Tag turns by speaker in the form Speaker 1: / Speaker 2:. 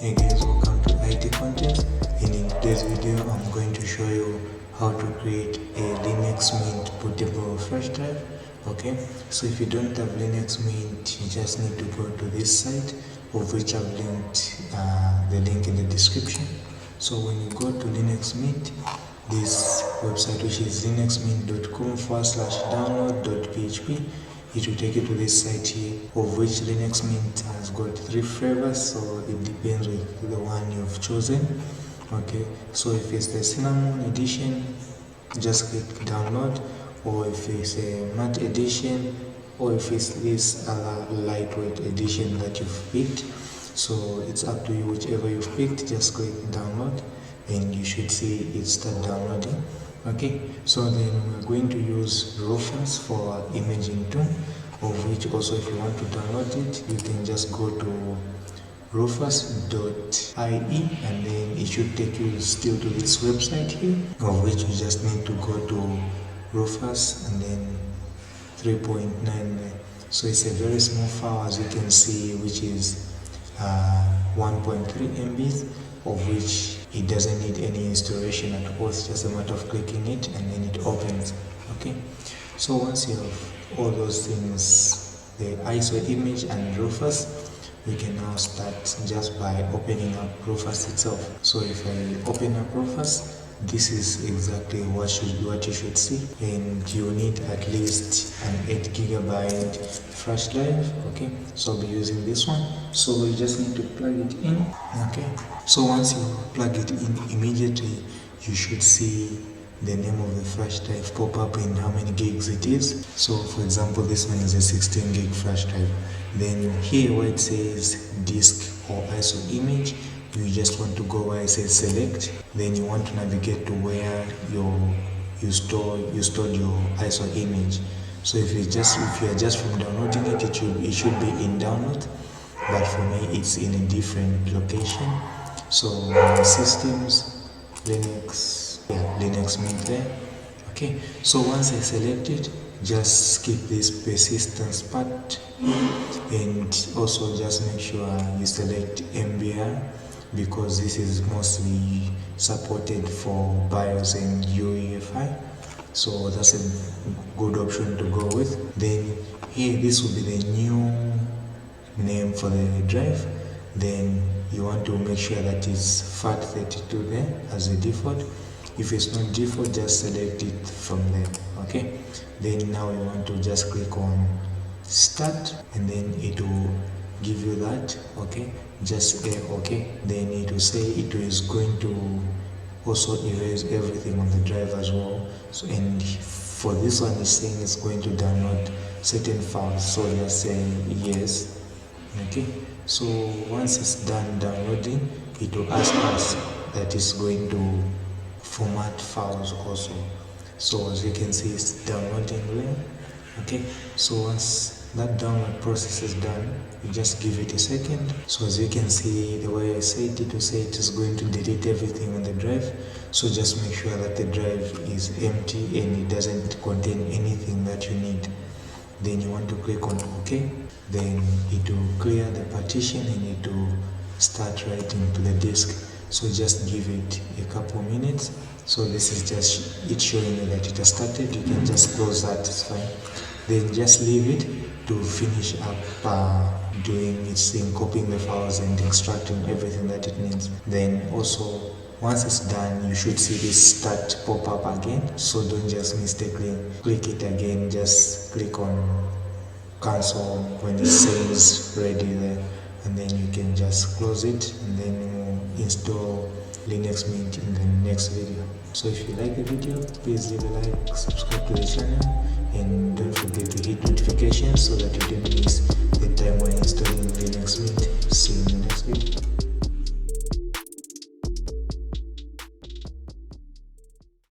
Speaker 1: Hey guys, welcome to IT Content, and in today's video I'm going to show you how to create a Linux Mint bootable flash drive. Okay, so if you don't have Linux Mint, you just need to go to this site, of which I've linked the link in the description. So when you go to Linux Mint, this website, which is linuxmint.com/download.php, it will take you to this site here, of which Linux Mint has got 3 flavors, so it depends with the one you've chosen. Okay, so if it's the cinnamon edition, just click download, or if it's a matte edition, or if it's this lightweight edition that you've picked. So it's up to you, whichever you've picked, just click download and you should see it start downloading. Okay, so then we're going to use Rufus for our imaging tool, of which also, if you want to download it, you can just go to rufus.ie, and then it should take you still to this website here, of which you just need to go to Rufus and then 3.9. So it's a very small file, as you can see, which is 1.3 MB, of which it doesn't need any installation at all. It's just a matter of clicking it and then it opens. Okay, so once you have all those things, the ISO image and Rufus, we can now start just by opening up Rufus itself. So if I open up Rufus, this is exactly what you should see, and you need at least an 8 GB flash drive. Okay, so I'll be using this one. So you just need to plug it in. Okay, so once you plug it in, immediately you should see the name of the flash drive pop up and how many gigs it is. So for example, this one is a 16 gig flash drive. Then here where it says disk or ISO image, you just want to go where it says select. Then you want to navigate to where you stored your ISO image. So if you are just from downloading it, it should be in download, but for me it's in a different location. So systems, Linux Mint there. Okay, so once I select it, just skip this persistence part, and also just make sure you select MBR, because this is mostly supported for BIOS and UEFI, so that's a good option to go with. Then here, this will be the new name for the drive. Then you want to make sure that it's FAT32 there as a default. If it's not default, just select it from there. Okay, then now you want to just click on start, and then it will give you that. Okay, just okay, then it will say it is going to also erase everything on the drive as well. So, and for this one, it's saying it's going to download certain files, so just say yes. Okay, so once it's done downloading, it will ask us that it's going to format files also. So as you can see, it's downloading there. Okay, so once that download process is done, you just give it a second. So as you can see, the way I said, it will say it is going to delete everything on the drive. So just make sure that the drive is empty and it doesn't contain anything that you need. Then you want to click on OK. Then it will clear the partition and it will start writing to the disk. So just give it a couple minutes. So this is just it showing you that it has started. You can just close that, it's fine. Then just leave it to finish up doing its thing, copying the files and extracting everything that it needs. Then also, once it's done, you should see this start pop up again. So don't just mistakenly click it again. Just click on cancel when it says ready there, and then you can just close it, and then install Linux Mint in the next video. So if you like the video, please leave a like, subscribe to the channel, and don't forget to hit notifications so that you don't miss